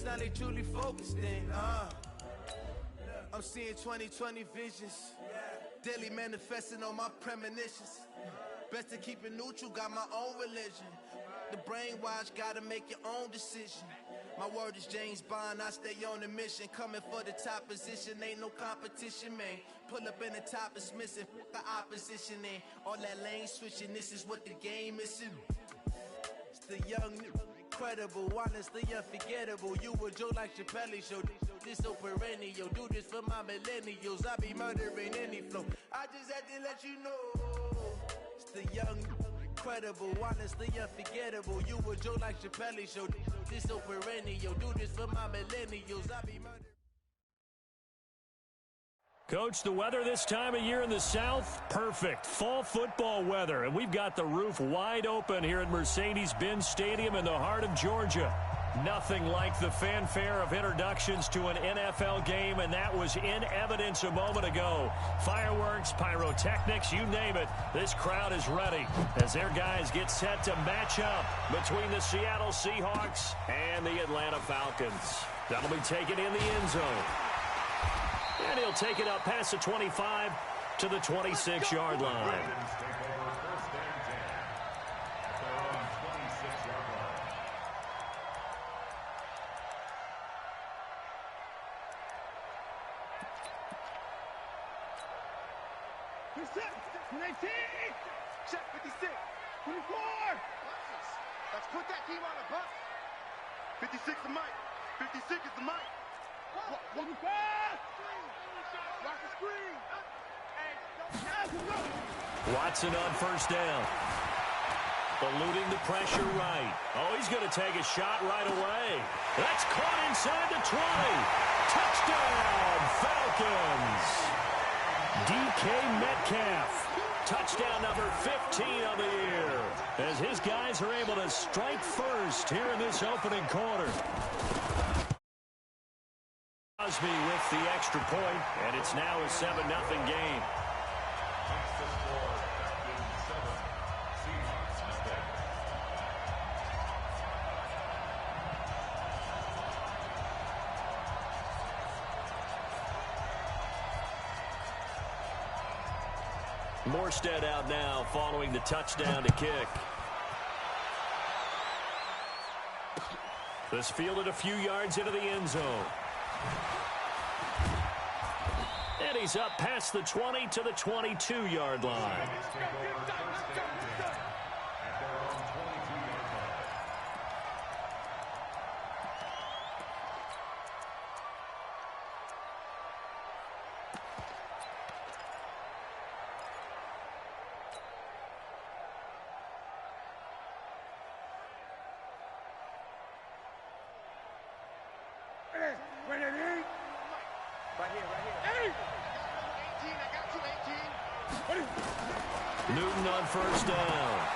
now they truly focused in. I'm seeing 2020 visions. Daily manifesting on my premonitions. Best to keep it neutral, got my own religion. The brainwash, gotta make your own decision. My word is James Bond, I stay on the mission. Coming for the top position, ain't no competition, man. Pull up in the top, it's missing, the opposition ain't. All that lane switching, this is what the game is. It's the young, incredible, honestly unforgettable. You a joke like Chappelle show. This so perennial, do this for my millennials. I be murdering any flow. I just had to let you know. It's the young, incredible, honestly unforgettable. You a joke like Chappelle show. This so perennial, do this for my millennials. I be murdering. Coach, the weather this time of year in the South, perfect. Fall football weather, and we've got the roof wide open here at Mercedes-Benz Stadium in the heart of Georgia. Nothing like the fanfare of introductions to an NFL game, and that was in evidence a moment ago. Fireworks, pyrotechnics, you name it. This crowd is ready as their guys get set to match up between the Seattle Seahawks and the Atlanta Falcons. That'll be taken in the end zone. And he'll take it up past the 25 to the 26-yard line. Check 56. 24. Let's put that team on the bus. 56 is Mike. 56 is the Mike. One pass. Watch the screen. Watson on first down. Eluding the pressure right. Oh, he's going to take a shot right away. That's caught inside the 20. Touchdown, Falcons. DK Metcalf. Touchdown number 15 of the year. As his guys are able to strike first here in this opening quarter. Crosby with the extra point, and it's now a 7-0 game. Morstead out now following the touchdown to kick. This fielded a few yards into the end zone. And he's up past the 20 to the 22-yard line. Newton on first down.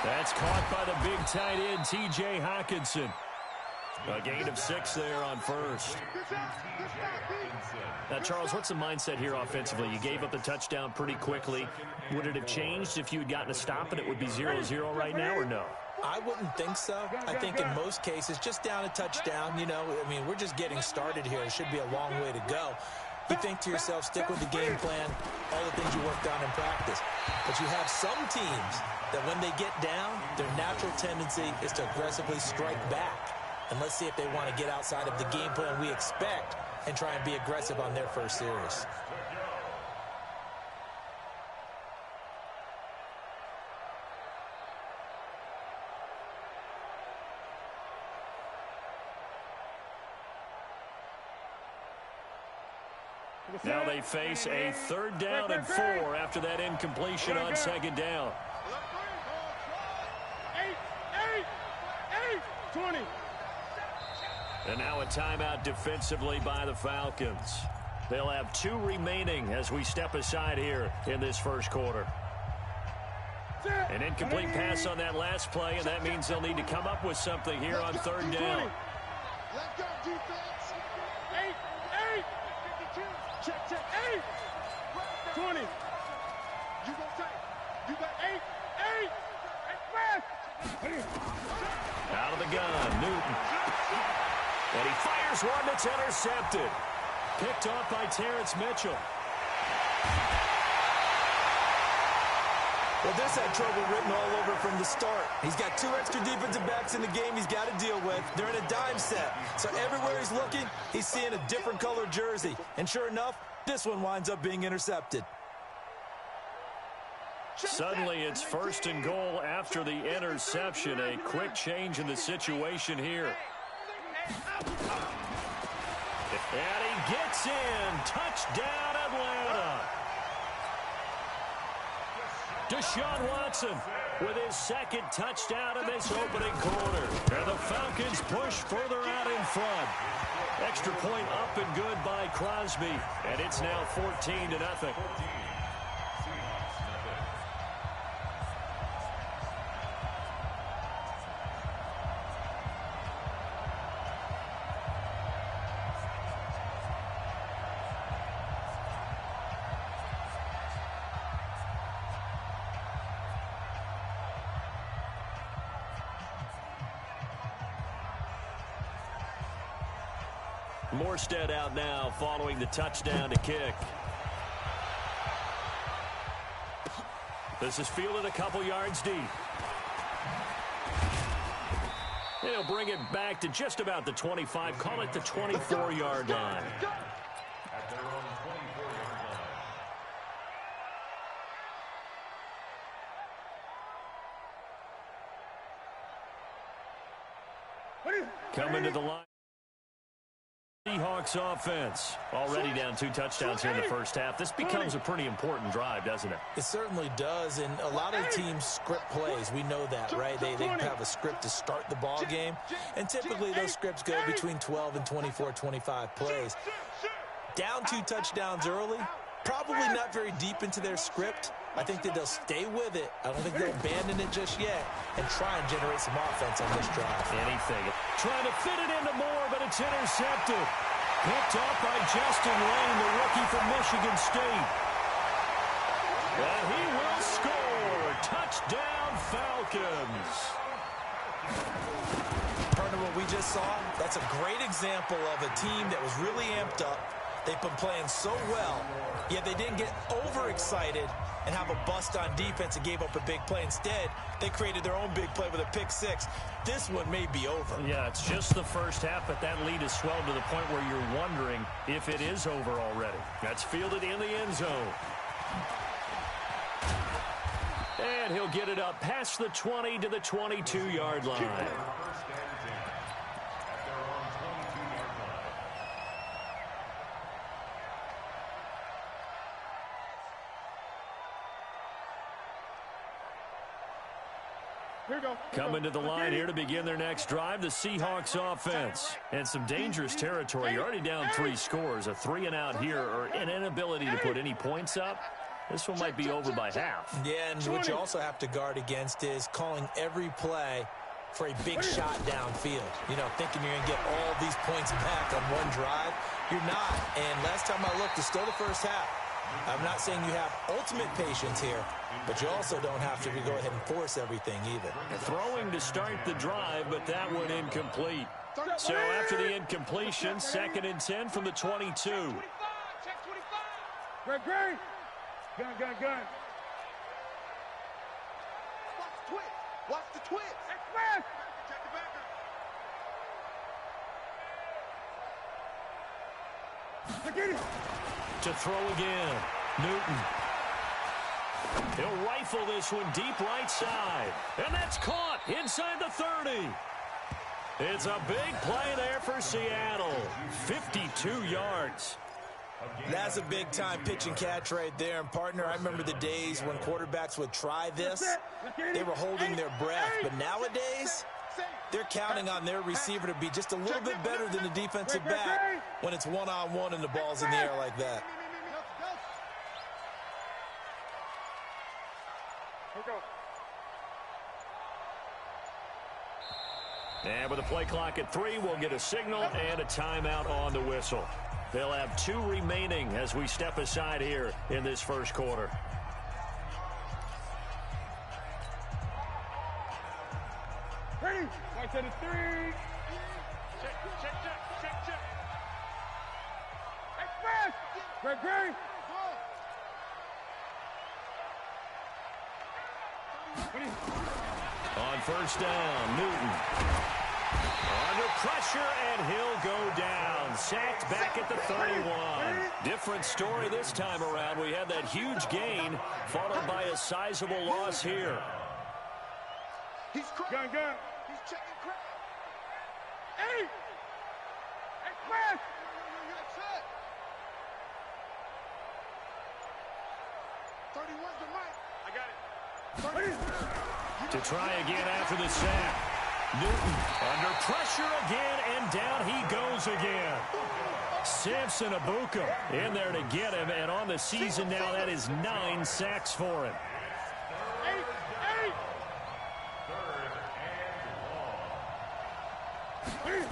That's caught by the big tight end, T.J. Hockenson. A gain of 6 there on first. Now, Charles, what's the mindset here offensively? You gave up the touchdown pretty quickly. Would it have changed if you had gotten a stop and it would be 0-0 right now, or no? I wouldn't think so. I think in most cases, just down a touchdown, you know, I mean, we're just getting started here. It should be a long way to go. You think to yourself, stick with the game plan, all the things you worked on in practice. But you have some teams that when they get down, their natural tendency is to aggressively strike back. And let's see if they want to get outside of the game plan we expect and try and be aggressive on their first series. Now they face a 3rd down and 4 after that incompletion on 2nd down. 20. And now a timeout defensively by the Falcons. They'll have 2 remaining as we step aside here in this first quarter. An incomplete pass on that last play, and that means they'll need to come up with something here on 3rd down. Let's go, defense. 8. Check. 20. You go tight. You got 8. Out of the gun, Newton. And he fires one that's intercepted. Picked off by Terrence Mitchell. Well, this had trouble written all over from the start. He's got 2 extra defensive backs in the game he's got to deal with. They're in a dime set. So everywhere he's looking, he's seeing a different color jersey. And sure enough, this one winds up being intercepted. Suddenly, it's 1st and goal after the interception. A quick change in the situation here. And he gets in. Touchdown, Atlanta. Deshaun Watson with his 2nd touchdown in this opening quarter. And the Falcons push further out in front. Extra point up and good by Crosby. And it's now 14-0. Morstead out now following the touchdown to kick. This is fielded a couple yards deep. He'll bring it back to just about the 25. Call it the 24-yard line. Coming to the line. Seahawks offense already down 2 touchdowns here in the first half. This becomes a pretty important drive, doesn't it? It certainly does, and a lot of teams script plays. We know that, right? They have a script to start the ball game, and typically those scripts go between 12 and 24, 25 plays. Down 2 touchdowns early, probably not very deep into their script. I think that they'll stay with it. I don't think they'll abandon it just yet and try and generate some offense on this drive. Anything. Trying to fit it into Moore, but it's intercepted. Picked off by Justin Lane, the rookie from Michigan State. And he will score. Touchdown, Falcons. Partner, what we just saw, that's a great example of a team that was really amped up. They've been playing so well, yet they didn't get overexcited and have a bust on defense and gave up a big play. Instead, they created their own big play with a pick 6. This one may be over. Yeah, it's just the first half, but that lead has swelled to the point where you're wondering if it is over already. That's fielded in the end zone. And he'll get it up past the 20 to the 22-yard line. Coming to the line here to begin their next drive, the Seahawks offense. And some dangerous territory. You're already down 3 scores. A 3-and-out here or an inability to put any points up. This one might be over by half. Yeah, and what you also have to guard against is calling every play for a big shot downfield. You know, thinking you're going to get all these points back on one drive. You're not. And last time I looked, it's still the first half. I'm not saying you have ultimate patience here, but you also don't have to go ahead and force everything either. Throwing to start the drive, but that one incomplete. So after the incompletion, 2nd and 10 from the 22. Great. Gun. Watch the twist. Watch the twist. Express. Check the backer. Get it. To throw again. Newton. He'll rifle this one deep right side. And that's caught inside the 30. It's a big play there for Seattle. 52 yards. That's a big-time pitch and catch right there. And, partner, I remember the days when quarterbacks would try this. They were holding their breath. But nowadays, they're counting on their receiver to be just a little bit better than the defensive back when it's one-on-one and the ball's in the air like that. And with the play clock at 3, we'll get a signal and a timeout on the whistle. They'll have 2 remaining as we step aside here in this first quarter. Ready? I said it's 3. Check, check, check, check. Express! Great. On first down, Newton. Under pressure, and he'll go down. Sacked back at the 31. Different story this time around. We had that huge gain, followed by a sizable loss here. He's Gun. He's checking crap. 8! Express! 31's the mic. I got it. To try again after the sack. Newton under pressure again, and down he goes again. Samson Abuka in there to get him, and on the season now, that is 9 sacks for him. 8!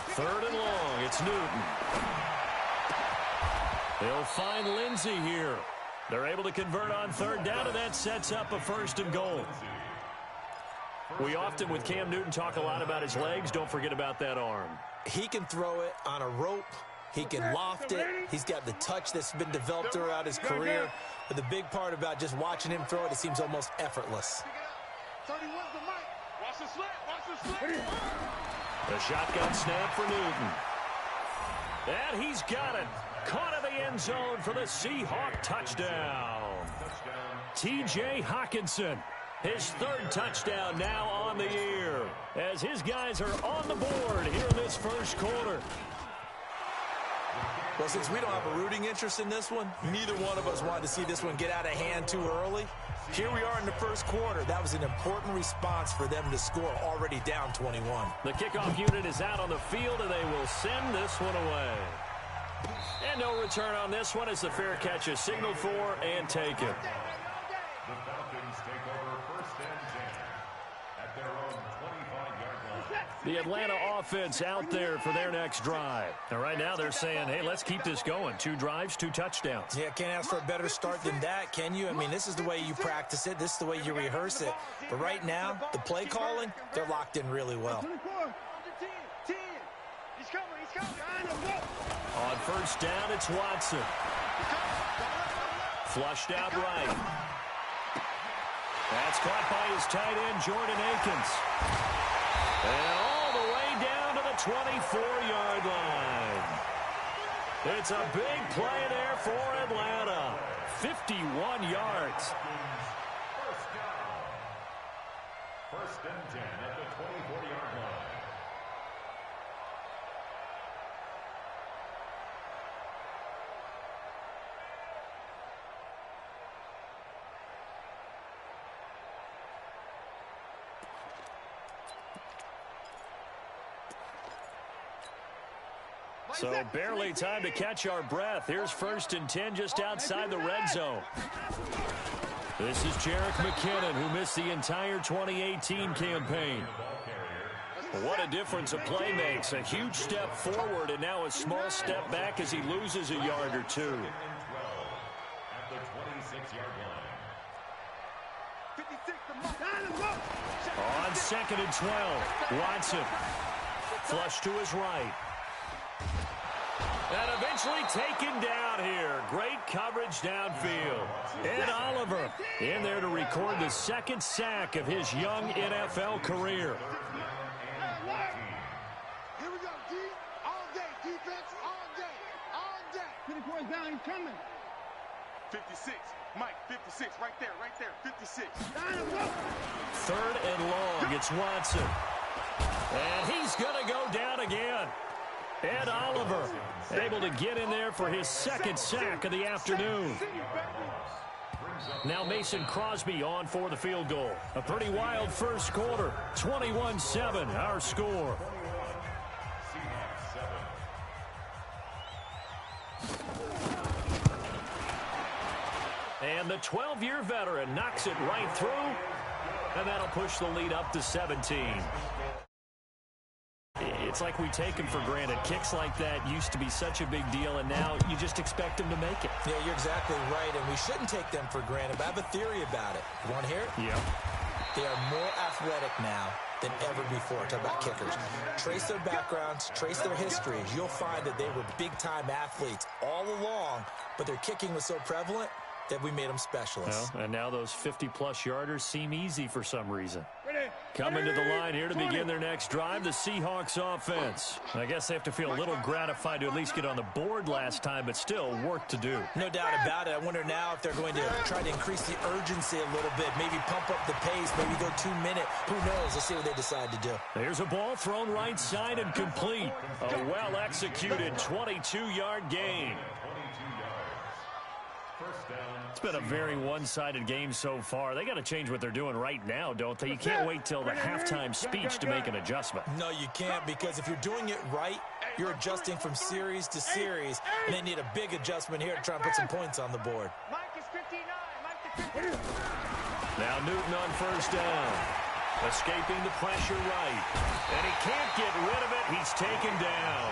Third and long, it's Newton. They'll find Lindsey here. They're able to convert on third down, and that sets up a first and goal. We often, with Cam Newton, talk a lot about his legs. Don't forget about that arm. He can throw it on a rope. He can loft it. He's got the touch that's been developed throughout his career. But the big part about just watching him throw it seems almost effortless. 31's the mic. Watch the slant. Watch the slant. The shotgun snap for Newton. And he's got it. Caught in the end zone for the Seahawk touchdown. T.J. Hockenson, his third touchdown now on the year, as his guys are on the board here in this first quarter. Well, since we don't have a rooting interest in this one, neither one of us wanted to see this one get out of hand too early. Here we are in the first quarter. That was an important response for them to score, already down 21. The kickoff unit is out on the field, and they will send this one away. And no return on this one as the fair catch is signaled for and taken. The Falcons take over first and 10 at their own 25-yard line. The Atlanta offense out there for their next drive. And right now they're saying, hey, let's keep this going. 2 drives, 2 touchdowns. Yeah, can't ask for a better start than that, can you? I mean, this is the way you practice it. This is the way you rehearse it. But right now, the play calling, they're locked in really well. 10. He's coming. On first down, it's Watson. Flushed out right. That's caught by his tight end, Jordan Akins. And all the way down to the 24-yard line. It's a big play there for Atlanta. 51 yards. First down. First and 10 at the 24-yard line. So barely time to catch our breath. Here's first and 10 just outside the red zone. This is Jerick McKinnon, who missed the entire 2018 campaign. What a difference a play makes. A huge step forward and now a small step back as he loses a yard or two. At the 26-yard line. On second and 12, Watson. Flush to his right. And eventually taken down here. Great coverage downfield. Ed Oliver in there to record the second sack of his young NFL career. Here we go, D. All day. Defense, all day. All day. 24 down, he's coming. 56. Mike, 56. Right there. 56. Third and long, it's Watson. And he's going to go down again. Ed Oliver able to get in there for his second sack of the afternoon. Now Mason Crosby on for the field goal. A pretty wild first quarter. 21-7, our score. And the 12-year veteran knocks it right through, and that'll push the lead up to 17. It's like we take them for granted. Kicks like that used to be such a big deal, and now you just expect them to make it. Yeah, you're exactly right, and we shouldn't take them for granted, but I have a theory about it. You want to hear it? Yeah. They are more athletic now than ever before. Talk about kickers. Trace their backgrounds, trace their histories. You'll find that they were big-time athletes all along, but their kicking was so prevalent that we made them specialists. Well, and now those 50-plus yarders seem easy for some reason. Coming to the line here to begin their next drive, the Seahawks offense. I guess they have to feel a little gratified to at least get on the board last time, but still work to do. No doubt about it. I wonder now if they're going to try to increase the urgency a little bit, maybe pump up the pace, maybe go 2-minute. Who knows? Let's see what they decide to do. There's a ball thrown right side and complete. A well-executed 22-yard gain. It's been a very one-sided game so far. They got to change what they're doing right now, don't they? You can't wait till the halftime speech to make an adjustment. No, you can't, because if you're doing it right, you're adjusting from series to series, and they need a big adjustment here to try and put some points on the board. Now Newton on first down. Escaping the pressure right. And he can't get rid of it. He's taken down.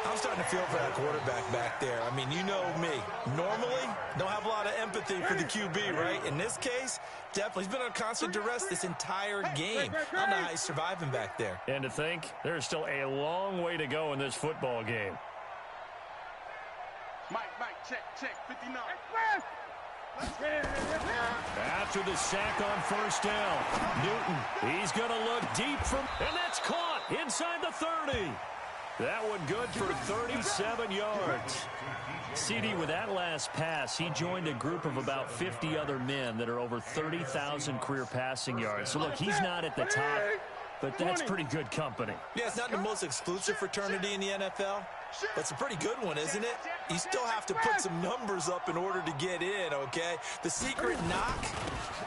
I'm starting to feel for that quarterback back there. I mean, you know me. Normally, don't have a lot of empathy for the QB, right? In this case, definitely. He's been under constant duress this entire game. I don't know how he's surviving back there. And to think, there's still a long way to go in this football game. Mike, check, 59. After the sack on first down, Newton, he's going to look deep from, and that's caught inside the 30. That one good for 37 yards. CD, with that last pass, he joined a group of about 50 other men that are over 30,000 career passing yards. So, look, he's not at the top, but that's pretty good company. Yeah, it's not the most exclusive fraternity in the NFL, but it's a pretty good one, isn't it? You still have to put some numbers up in order to get in, okay? The secret knock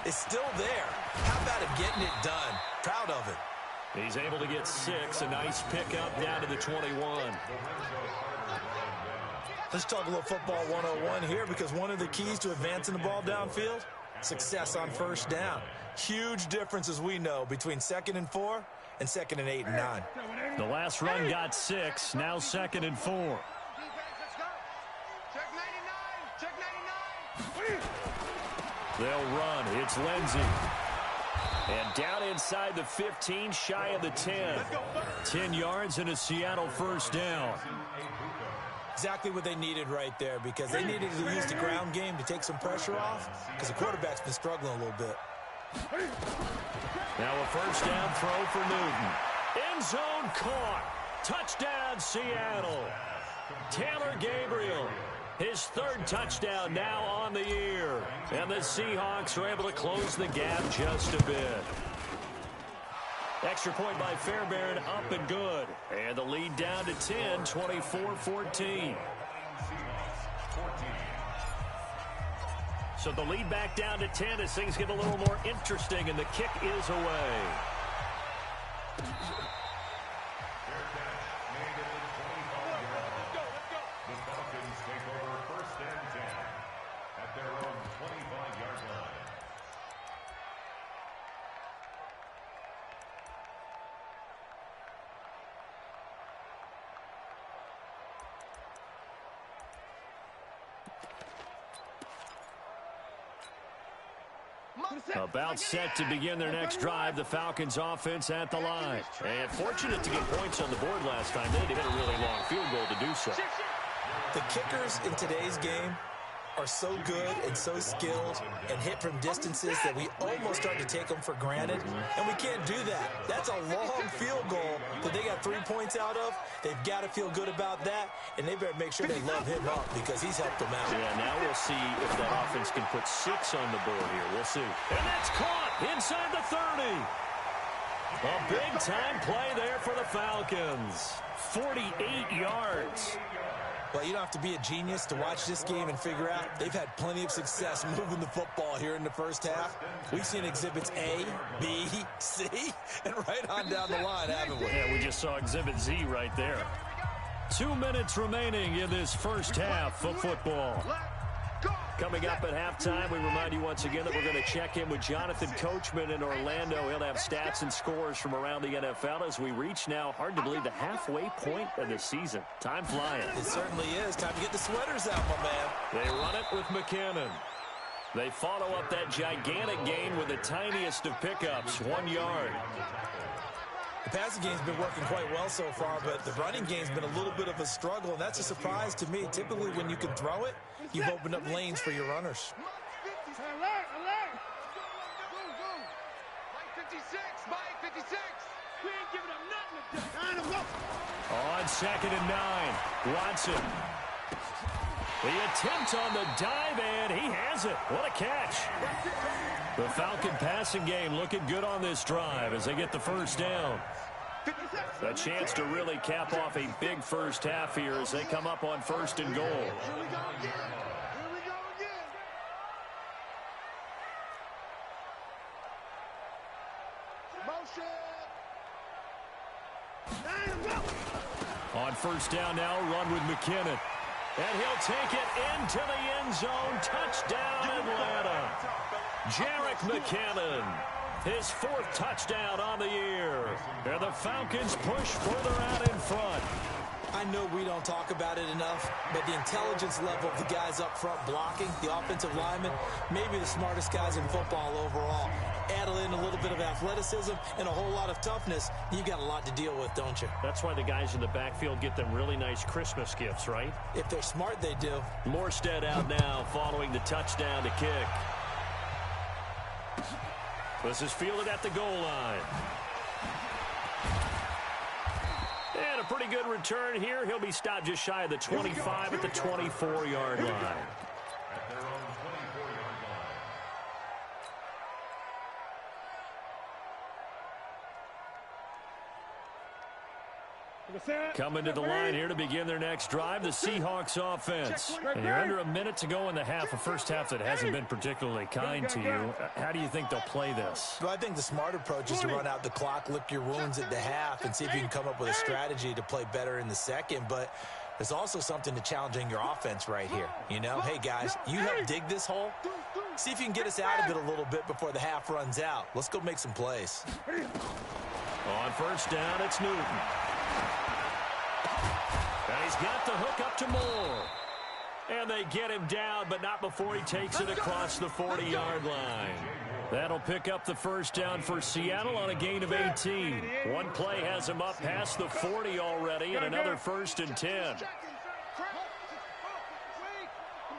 is still there. How about it getting it done? Proud of it. He's able to get 6. A nice pickup down to the 21. Let's talk a little football 101 here, because one of the keys to advancing the ball downfield, success on first down. Huge difference, as we know, between 2nd and 4 and 2nd and 8 and 9. The last run got 6. Now 2nd and 4. Check 99. They'll run. It's Lindsey. And down inside the 15, shy of the 10. 10 yards and a Seattle first down. Exactly what they needed right there, because they needed to use the ground game to take some pressure off, because the quarterback's been struggling a little bit. Now a first down throw for Newton. End zone caught. Touchdown, Seattle. Taylor Gabriel. His 3rd touchdown now on the year. And the Seahawks are able to close the gap just a bit. Extra point by Fairbairn, up and good. And the lead down to 10, 24-14. So the lead back down to 10 as things get a little more interesting, and the kick is away. About set to begin their next drive, the Falcons offense at the line. And fortunate to get points on the board last time. They had to hit a really long field goal to do so. The kickers in today's game are so good and so skilled and hit from distances that we almost start to take them for granted, and we can't do that. That's a long field goal that they got 3 points out of. They've got to feel good about that, and they better make sure they love him up, because he's helped them out. Yeah, now we'll see if that offense can put 6 on the board here. We'll see. And that's caught inside the 30. A big-time play there for the Falcons. 48 yards. Well, you don't have to be a genius to watch this game and figure out they've had plenty of success moving the football here in the first half. We've seen exhibits A, B, C, and right on down the line, haven't we? Yeah, we just saw exhibit Z right there. 2 minutes remaining in this first half of football. Coming up at halftime, we remind you once again that we're going to check in with Jonathan Coachman in Orlando. He'll have stats and scores from around the NFL as we reach now, hard to believe, the halfway point of the season. Time flying. It certainly is. Time to get the sweaters out, my man. They run it with McKinnon. They follow up that gigantic gain with the tiniest of pickups, 1 yard. The passing game's been working quite well so far, but the running game's been a little bit of a struggle, and that's a surprise to me. Typically, when you can throw it, you've opened up lanes for your runners. Alert, alert. Go. Mike 56, Mike 56. We ain't giving up nothing. Go. On 2nd and 9, Watson. The attempt on the dive, and he has it. What a catch. The Falcon passing game looking good on this drive as they get the first down. A chance to really cap off a big first half here as they come up on 1st and goal. Here we go again. Motion. On 1st down now, run with McKinnon. And he'll take it into the end zone. Touchdown, Atlanta. Jerick McKinnon, his 4th touchdown on the year. And the Falcons push further out in front. I know we don't talk about it enough, but the intelligence level of the guys up front blocking, the offensive linemen, maybe the smartest guys in football overall. Add in a little bit of athleticism and a whole lot of toughness, you got a lot to deal with, don't you? That's why the guys in the backfield get them really nice Christmas gifts, right? If they're smart, they do. Morstead out now following the touchdown to kick. This is fielded at the goal line. And a pretty good return here. He'll be stopped just shy of the 25 at the 24-yard line. At their own 24-yard line. Coming to the line here to begin their next drive, the Seahawks offense. And you're under a minute to go in the half, a first half that hasn't been particularly kind to you. How do you think they'll play this? Well, I think the smart approach is to run out the clock, lick your wounds at the half, and see if you can come up with a strategy to play better in the second. But there's also something to challenging your offense right here. You know, hey, guys, you help dig this hole. See if you can get us out of it a little bit before the half runs out. Let's go make some plays. On 1st down, it's Newton. And he's got the hook up to Moore. And they get him down, but not before he takes it across the 40-yard line. That'll pick up the first down for Seattle on a gain of 18. One play has him up past the 40 already, and another 1st and 10.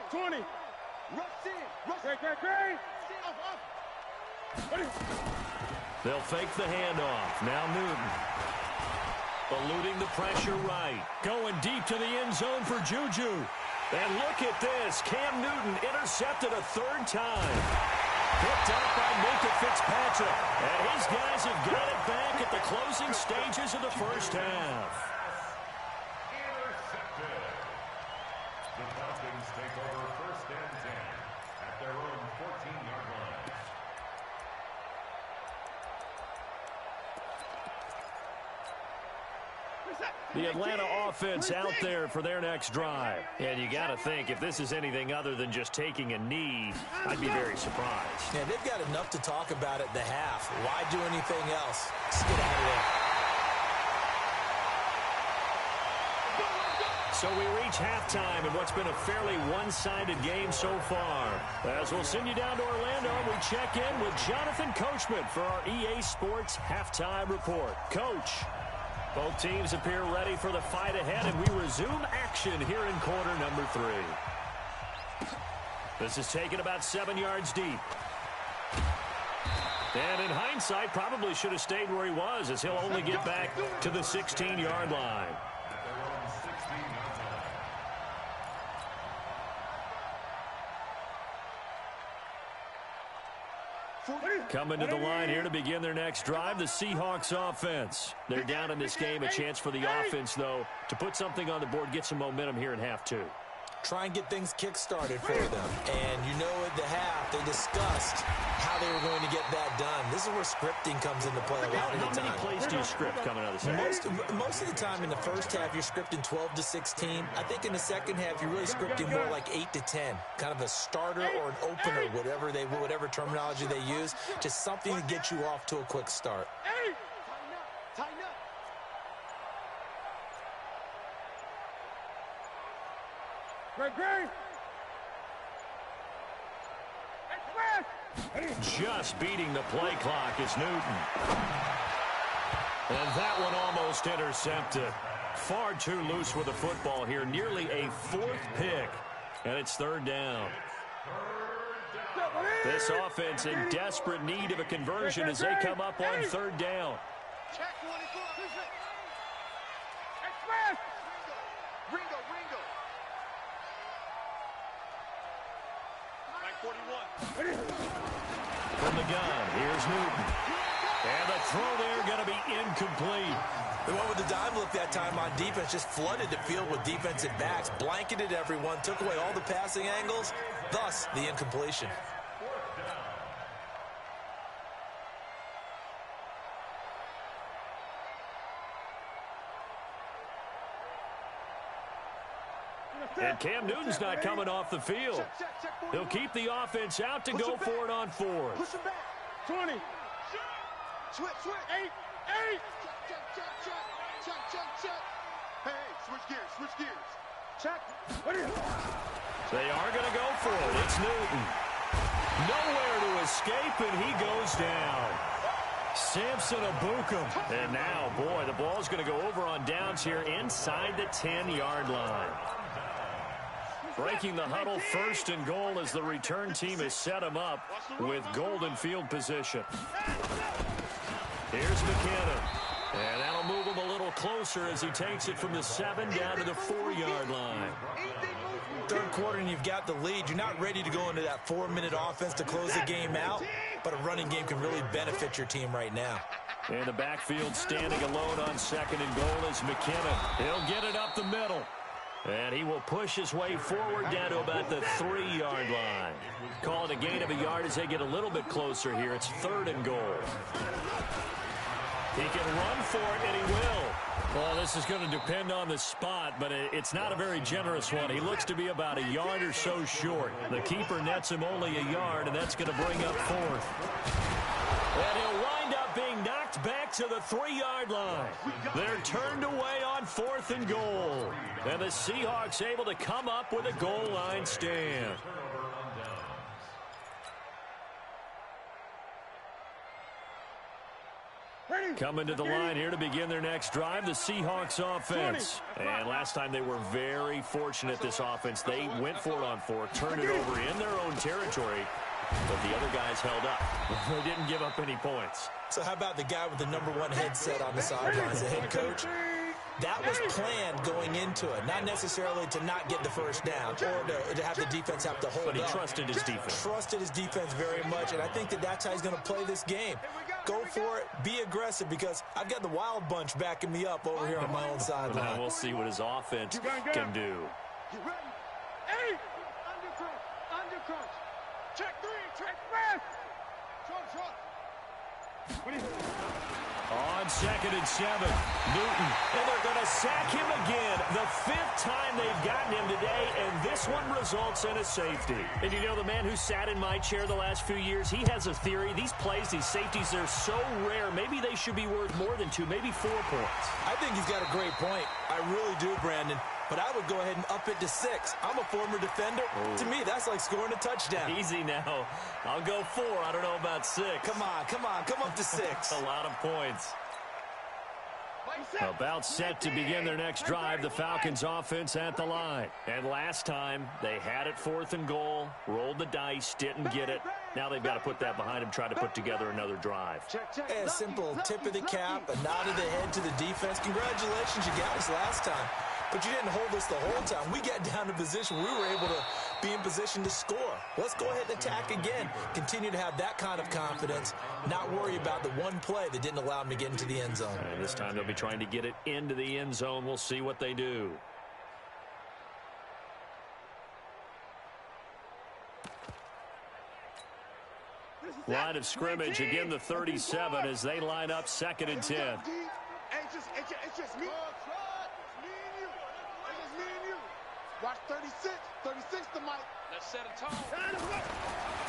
20. They'll fake the handoff. Now Newton. Eluding the pressure right. Going deep to the end zone for Juju. And look at this. Cam Newton intercepted a 3rd time. Picked up by Minka Fitzpatrick. And his guys have got it back at the closing stages of the first half. Intercepted. The Falcons take over 1st and 10 at their own 14-yard line. The Atlanta offense out there for their next drive. And you got to think, if this is anything other than just taking a knee, I'd be very surprised. Yeah, they've got enough to talk about at the half. Why do anything else? Let's get out of there. So we reach halftime in what's been a fairly one-sided game so far. As we'll send you down to Orlando, we check in with Jonathan Coachman for our EA Sports Halftime Report. Coach. Both teams appear ready for the fight ahead, and we resume action here in quarter number 3. This is taken about 7 yards deep. And in hindsight, probably should have stayed where he was, as he'll only get back to the 16-yard line. Coming to the line here to begin their next drive, the Seahawks offense. They're down in this game. A chance for the offense, though, to put something on the board, get some momentum here in half 2. Try and get things kick-started for them. And you know at the half, they discussed how they were going to get that done. This is where scripting comes into play a lot of the time. How many plays do you script coming out of the second? Most of the time in the first half, you're scripting 12 to 16. I think in the second half, you're really scripting more like 8 to 10. Kind of a starter or an opener, whatever terminology they use. Just something to get you off to a quick start. Tighten up. Great. Just beating the play clock is Newton. And that one almost intercepted. Far too loose with the football here. Nearly a 4th pick. And it's 3rd down. This offense in desperate need of a conversion as they come up on 3rd down. Check 24. Ringo. Line 41. From the gun, here's Newton. And the throw there going to be incomplete. They went with the dime look that time on defense, just flooded the field with defensive backs, blanketed everyone, took away all the passing angles, thus the incompletion. And Cam Newton's not coming off the field. He'll keep the offense out to go for it on 4th. Push him back. 20. Switch. 8. Check. Hey, switch gears. Check. They are going to go for it. It's Newton. Nowhere to escape, and he goes down. Samson Abukum. And now, boy, the ball's going to go over on downs here inside the 10-yard line. Breaking the huddle, 1st and goal as the return team has set him up with golden field position. Here's McKinnon. And that'll move him a little closer as he takes it from the 7 down to the 4-yard line. 3rd quarter and you've got the lead. You're not ready to go into that 4-minute offense to close the game out, but a running game can really benefit your team right now. In the backfield, standing alone on 2nd and goal is McKinnon. He'll get it up the middle. And he will push his way forward down to about the 3-yard line. Call it a gain of a yard as they get a little bit closer here. It's 3rd and goal. He can run for it, and he will. Well, this is going to depend on the spot, but it's not a very generous one. He looks to be about a yard or so short. The keeper nets him only a yard, and that's going to bring up 4th. And he'll wind up being knocked back to the 3-yard line. They're turned away on 4th and goal. And the Seahawks able to come up with a goal line stand. Coming to the line here to begin their next drive, the Seahawks offense. And last time they were very fortunate, this offense. They went for it on 4, turned it over in their own territory, but the other guys held up. They didn't give up any points. So how about the guy with the #1 headset on the sidelines, the head coach? That was planned going into it, not necessarily to not get the 1st down or to have the defense have to hold up. But he trusted his defense. Trusted his defense very much, and I think that's how he's going to play this game. Go for it, be aggressive, because I've got the wild bunch backing me up over here on my own sideline. Now we'll see what his offense can do. You ready? 8. Undercrunch. Check 3. Check fast. Truck. On 2nd and 7, Newton. And they're going to sack him again. The 5th time they've gotten him today, and this one results in a safety. And you know, the man who sat in my chair the last few years, he has a theory. These plays, these safeties, they're so rare. Maybe they should be worth more than 2, maybe 4 points. I think he's got a great point. I really do, Brandon. But I would go ahead and up it to 6. I'm a former defender. Oh. To me, that's like scoring a touchdown. Easy now. I'll go 4. I don't know about 6. Come on. Come up to 6. A lot of points. About set to begin their next drive, the Falcons offense at the line. And last time, they had it 4th and goal, rolled the dice, didn't get it. Now they've got to put that behind them, try to put together another drive. Hey, a simple tip of the cap, a nod of the head to the defense. Congratulations, you got us last time. But you didn't hold us the whole time. We got down to position. We were able to be in position to score. Let's go ahead and attack again. Continue to have that kind of confidence. Not worry about the one play that didn't allow them to get into the end zone. And this time they'll be trying to get it into the end zone. We'll see what they do. Line of scrimmage, again the 37 as they line up 2nd and 10. It's just me. Watch 36. 36 the mic. Let's set a tone.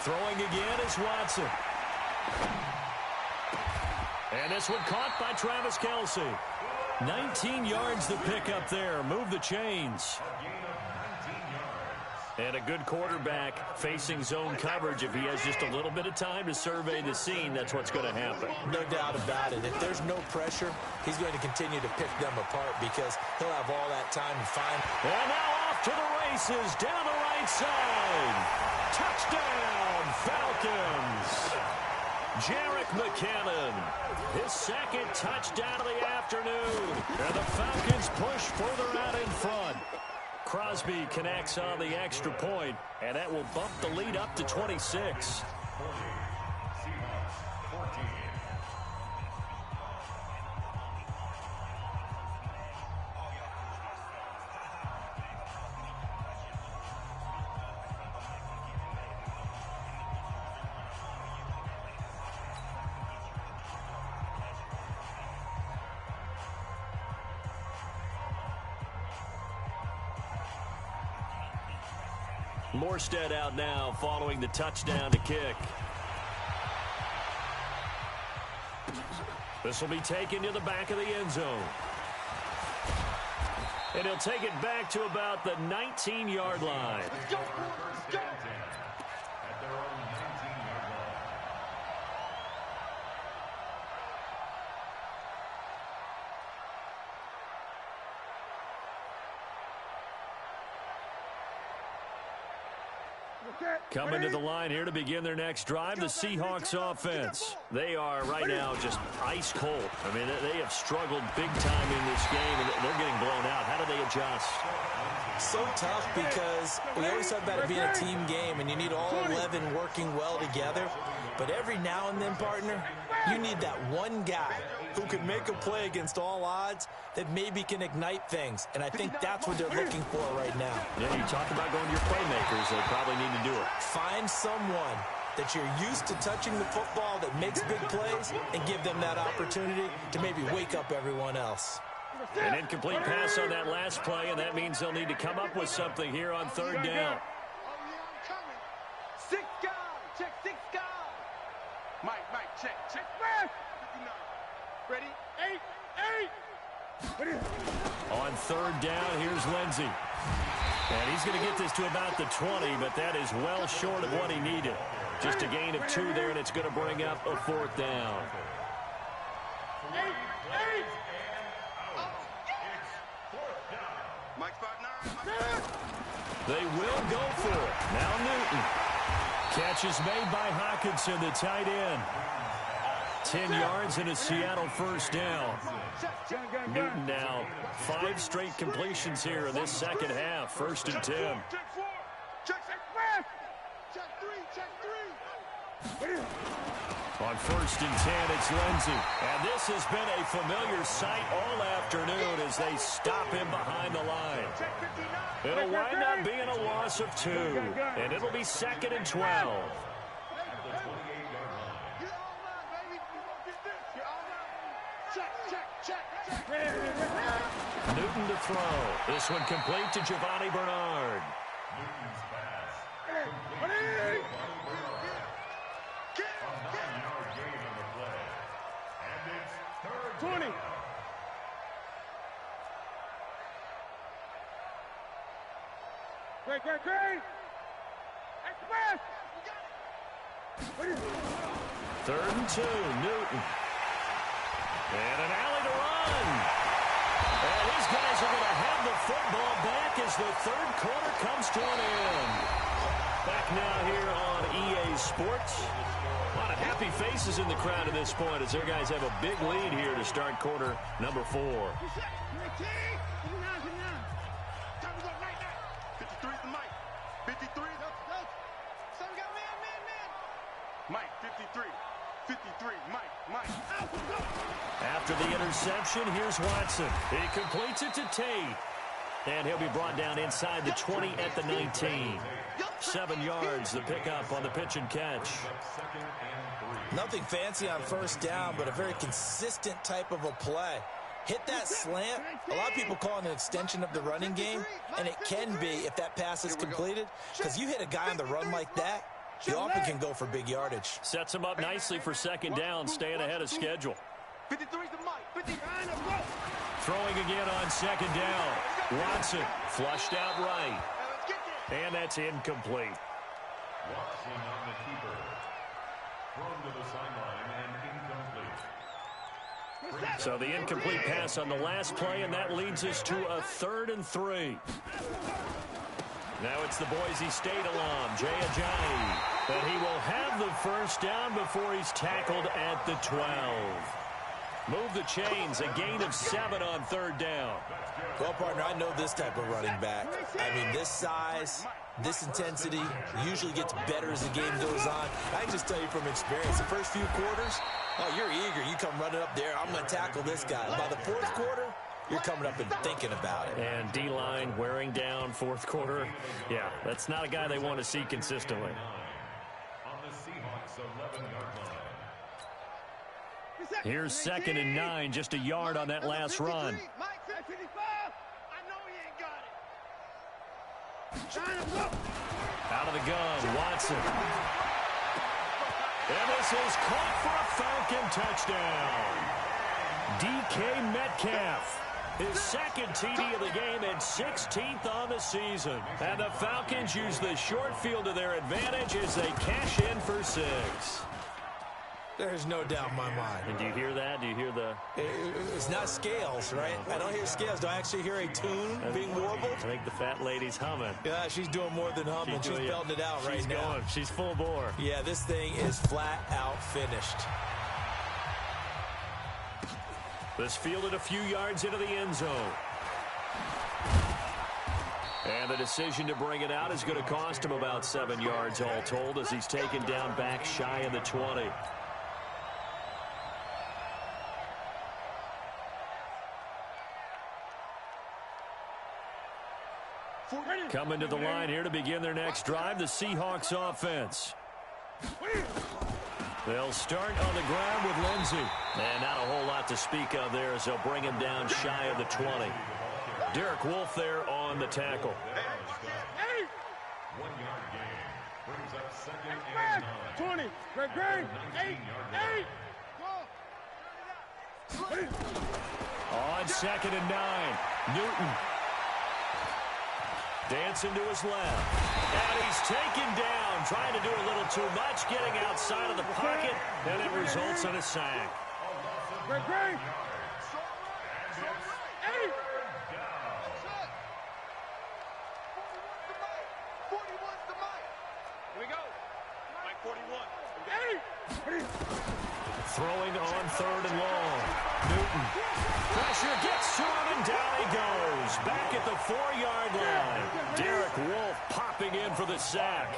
Throwing again is Watson. And this one caught by Travis Kelce. 19 yards to pick up there. Move the chains. And a good quarterback facing zone coverage. If he has just a little bit of time to survey the scene, that's what's going to happen. No doubt about it. If there's no pressure, he's going to continue to pick them apart because he'll have all that time to find. And now off to the races down the right side. Touchdown, Falcons. Jarek McKinnon, his second touchdown of the afternoon. And the Falcons push further out in front. Crosby connects on the extra point, and that will bump the lead up to 26. Morstead out now following the touchdown to kick. This will be taken to the back of the end zone. And he'll take it back to about the 19-yard line. Let's go. Let's go. At their own 19-yard line. Coming to the line here to begin their next drive, the Seahawks offense. They are right now just ice cold. I mean, they have struggled big time in this game, and they're getting blown out. How do they adjust? So tough because we always talk about it being a team game, and you need all 11 working well together. But every now and then, partner, you need that one guy who can make a play against all odds that maybe can ignite things. And I think that's what they're looking for right now. Yeah, you talk about going to your playmakers. They probably need to do it. Find someone that you're used to touching the football that makes big plays and give them that opportunity to maybe wake up everyone else. An incomplete pass on that last play, and that means they'll need to come up with something here on third down. Six guys. Check six guys. Mike, check. Check. 59. Ready? Eight. On third down, here's Lindsey. And he's going to get this to about the 20, but that is well short of what he needed. Just a gain of 2 there, and it's going to bring up a fourth down. Eight. Mike's 5'9". They will go for it. Now Newton. Catch is made by Hawkinson, the tight end. 10 yards and a Seattle first down. Newton now 5 straight completions here in this second half. First and 10. Check 4. Check 5. Check 3. On first and 10, it's Lindsey. And this has been a familiar sight all afternoon as they stop him behind the line. It'll wind up being a loss of 2. And it'll be second and 12. Newton to throw. This one complete to Giovanni Bernard. Newton's pass. Complete to Giovanni Bernard. A 9-yard gain on the play. And it's third 20. down. Great. Express. Third and 2, Newton. And an alley to run. And these guys are going to have the football back as the third quarter comes to an end. Back now here on EA Sports. A lot of happy faces in the crowd at this point as their guys have a big lead here to start quarter number 4. 53 is the Mike. 53. Son got man. Mike, 53. 53, Mike. After the interception, here's Watson. He completes it to Tate. And he'll be brought down inside the 20 at the 19. 7 yards, the pickup on the pitch and catch. Nothing fancy on first down, but a very consistent type of a play. Hit that slant. A lot of people call it an extension of the running game, and it can be if that pass is completed, because you hit a guy on the run like that, you often can go for big yardage. Sets him up nicely for second down, staying ahead of schedule. 53 is the Mike. 53. Throwing again on second down. Watson flushed out right. And that's incomplete. Watson on the keeper. Thrown to the sideline and incomplete. So the incomplete pass on the last play, and that leads us to a 3rd and 3. Now it's the Boise State alum, Jay Ajayi. But he will have the first down before he's tackled at the 12. Move the chains, a gain of 7 on 3rd down. Well, partner, I know this type of running back. I mean, this size, this intensity usually gets better as the game goes on. I can just tell you from experience, the first few quarters, oh, you're eager. You come running up there, I'm going to tackle this guy. By the 4th quarter, you're coming up and thinking about it. And D-line wearing down 4th quarter. Yeah, that's not a guy they want to see consistently. On the Seahawks 11-yard line. Here's 2nd and 9, just a yard on that last run. Out of the gun, Watson. And this is caught for a Falcon touchdown. DK Metcalf, his 2nd TD of the game and 16th on the season. And the Falcons use the short field to their advantage as they cash in for 6. There's no doubt in my mind. And do you hear that? Do you hear the... It's not scales, right? I don't hear scales. Do I actually hear a tune being warbled? I think the fat lady's humming. Yeah, she's doing more than humming. She's belting it out right now. Going. She's full bore. Yeah, this thing is flat out finished. This fielded a few yards into the end zone. And the decision to bring it out is going to cost him about 7 yards all told as he's taken down back shy of the 20. Coming to the line here to begin their next drive, the Seahawks offense. They'll start on the ground with Lindsey. And not a whole lot to speak of there as they'll bring him down shy of the 20. Derek Wolfe there on the tackle. 1-yard gain. Brings up 2nd and 9. 20. Great. 8. On 2nd and 9. Newton. Dancing to his left. And he's taken down, trying to do a little too much, getting outside of the pocket, and it results in a sack. Great. 8. Throwing on 3rd and long. Newton. Pressure gets to him, and down he goes. Back at the 4-yard line. Derek Wolfe popping in for the sack.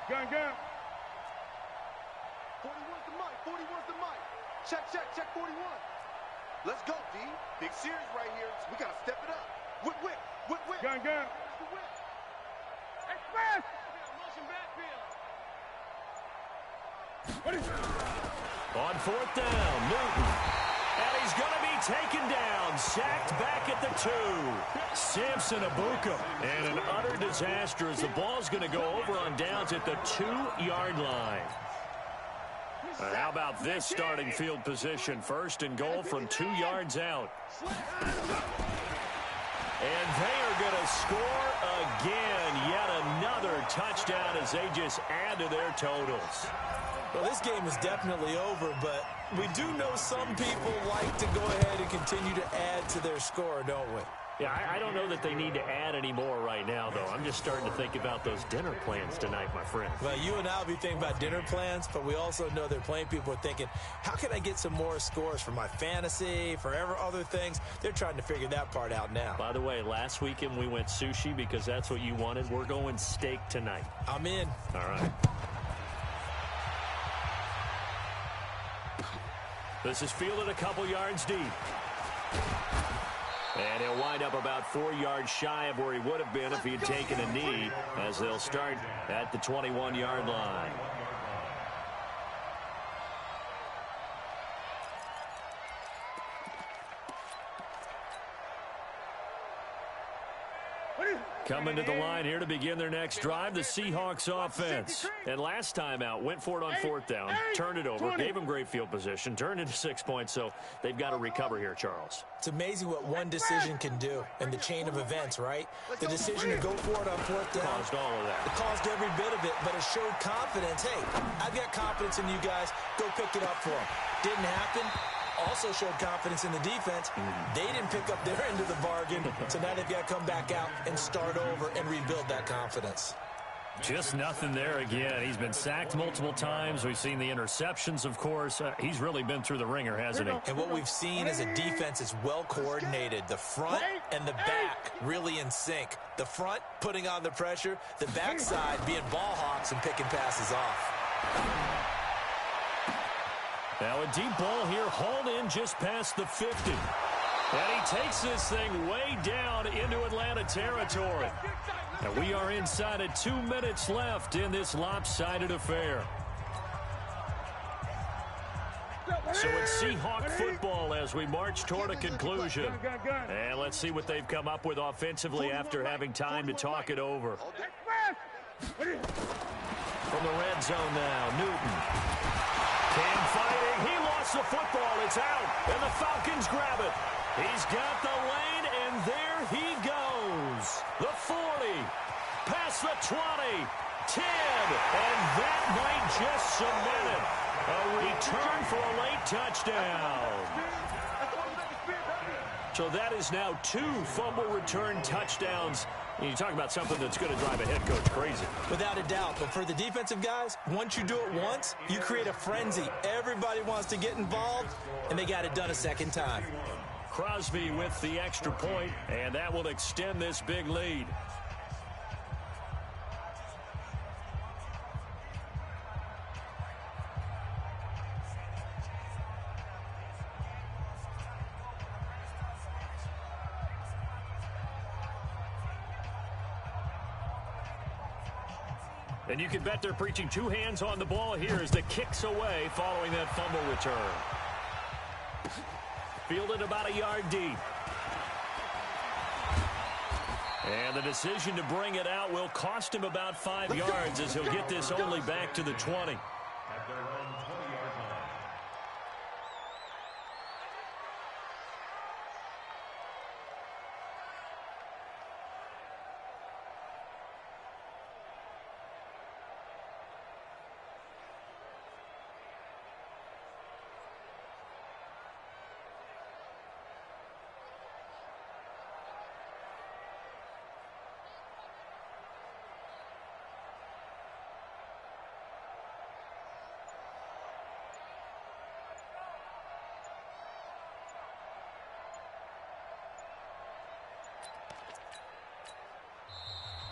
Gun. 41's the mic. 41's the mic. Check 41. Let's go, D. Big series right here. We got to step it up. Whip. Gun. Express. On 4th down, Newton. And he's going to be taken down, sacked back at the 2. Samson Abuka. And an utter disaster as the ball's going to go over on downs at the 2-yard line. How about this starting field position? 1st and goal from 2 yards out. And they are going to score again. Yet another touchdown as they just add to their totals. Well, this game is definitely over, but we do know some people like to go ahead and continue to add to their score, don't we? Yeah, I don't know that they need to add any more right now, though. I'm just starting to think about those dinner plans tonight, my friend. Well, you and I will be thinking about dinner plans, but we also know they're playing people are thinking, how can I get some more scores for my fantasy, for other things? They're trying to figure that part out now. By the way, last weekend we went sushi because that's what you wanted. We're going steak tonight. I'm in. All right. This is fielded a couple yards deep. And he'll wind up about 4 yards shy of where he would have been if he had taken a knee, as they'll start at the 21-yard line. Coming to the line here to begin their next drive, the Seahawks offense. And last time out, went for it on 4th down, turned it over, gave them great field position, turned into 6 points, so they've got to recover here, Charles. It's amazing what one decision can do in the chain of events, right? The decision to go for it on 4th down. Caused all of that. It caused every bit of it, but it showed confidence. Hey, I've got confidence in you guys. Go pick it up for them. Didn't happen. Also showed confidence in the defense. They didn't pick up their end of the bargain, so now they've got to come back out and start over and rebuild that confidence. Just nothing there again. He's been sacked multiple times. We've seen the interceptions, of course. He's really been through the ringer, hasn't he? And what we've seen is a defense that's well coordinated. The front and the back really in sync. The front putting on the pressure, the backside being ball hawks and picking passes off. Now a deep ball here, hauled in just past the 50. And he takes this thing way down into Atlanta territory. And we are inside of 2 minutes left in this lopsided affair. So it's Seahawk football as we march toward a conclusion. And let's see what they've come up with offensively after having time to talk it over. From the red zone now, Newton. Cam fighting. He lost the football. It's out. And the Falcons grab it. He's got the lane, and there he goes. The 40. Past the 20. 10. And that might just cement it. A return for a late touchdown. So that is now 2 fumble return touchdowns. You talk about something that's going to drive a head coach crazy. Without a doubt. But for the defensive guys, once you do it once, you create a frenzy. Everybody wants to get involved, and they got it done a second time. Crosby with the extra point, and that will extend this big lead. And you can bet they're preaching 2 hands on the ball here as the kick's away following that fumble return. Fielded about a yard deep. And the decision to bring it out will cost him about 5 yards as he'll get this only back to the 20. At their own 20-yard line.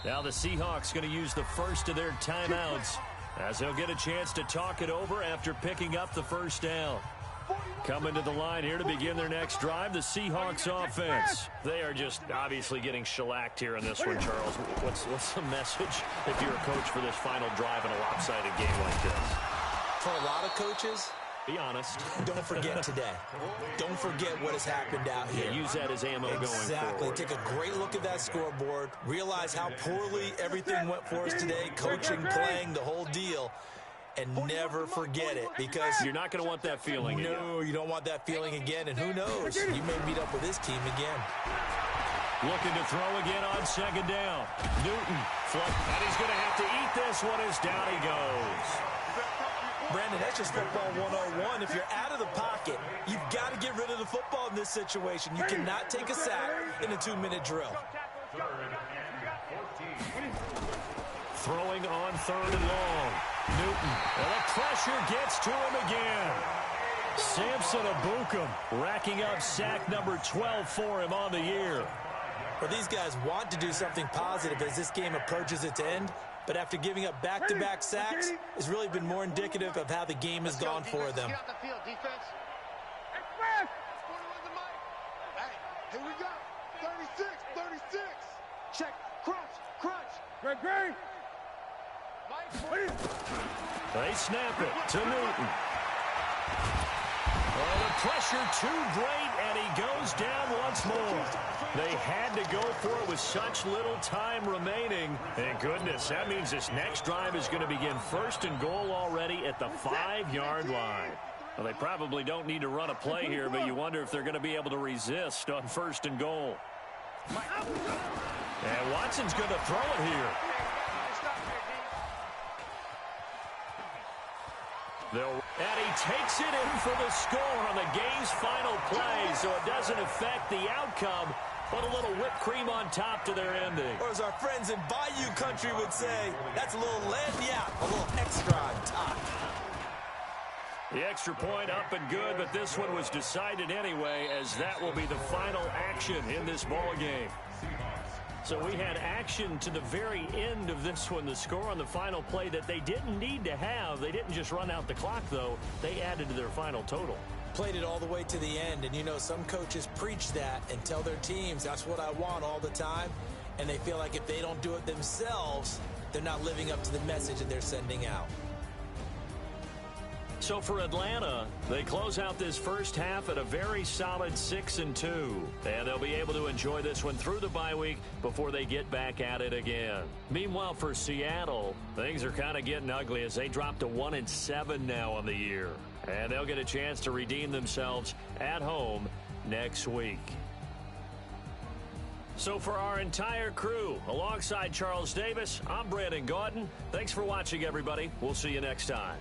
Now the Seahawks going to use the first of their timeouts as they'll get a chance to talk it over after picking up the first down. Coming to the line here to begin their next drive, the Seahawks offense. They are just obviously getting shellacked here in this one, Charles. What's the message if you're a coach for this final drive in a lopsided game like this? For a lot of coaches, be honest. Don't forget today. Don't forget what has happened out here. Yeah, use that as ammo going forward. Exactly. Take a great look at that scoreboard. Realize how poorly everything went for us today. Coaching, playing, the whole deal. And never forget it, because you're not going to want that feeling again. No, you don't want that feeling again. And who knows? You may meet up with this team again. Looking to throw again on second down. Newton. And he's going to have to eat this one as down he goes. Brandon, that's just football 101. If you're out of the pocket, you've got to get rid of the football in this situation. You cannot take a sack in a 2-minute drill. Throwing on 3rd and long. Newton. And the pressure gets to him again. Samson Abukum racking up sack number 12 for him on the year. Well, these guys want to do something positive as this game approaches its end. But after giving up back-to-back sacks, it's really been more indicative of how the game has gone for them. Get out the field, defense. Hey, here we go. 36. Check. Crunch. Great. They snap it to Newton. Oh, the pressure too great, and he goes down once more. They had to go for it with such little time remaining. Thank goodness, that means this next drive is going to begin 1st and goal already at the 5-yard line. Well, they probably don't need to run a play here, but you wonder if they're going to be able to resist on 1st and goal. And Watson's going to throw it here. And he takes it in for the score on the game's final play, so it doesn't affect the outcome, but a little whipped cream on top to their ending. Or as our friends in Bayou Country would say, that's a little lagniappe, a little extra on top. The extra point up and good, but this one was decided anyway, as that will be the final action in this ball game. So we had action to the very end of this one, the score on the final play that they didn't need to have. They didn't just run out the clock, though. They added to their final total. Played it all the way to the end, and you know, some coaches preach that and tell their teams, that's what I want all the time, and they feel like if they don't do it themselves, they're not living up to the message that they're sending out. So for Atlanta, they close out this first half at a very solid 6-2. And they'll be able to enjoy this one through the bye week before they get back at it again. Meanwhile, for Seattle, things are kind of getting ugly as they drop to 1-7 now on the year. And they'll get a chance to redeem themselves at home next week. So for our entire crew, alongside Charles Davis, I'm Brandon Gaudin. Thanks for watching, everybody. We'll see you next time.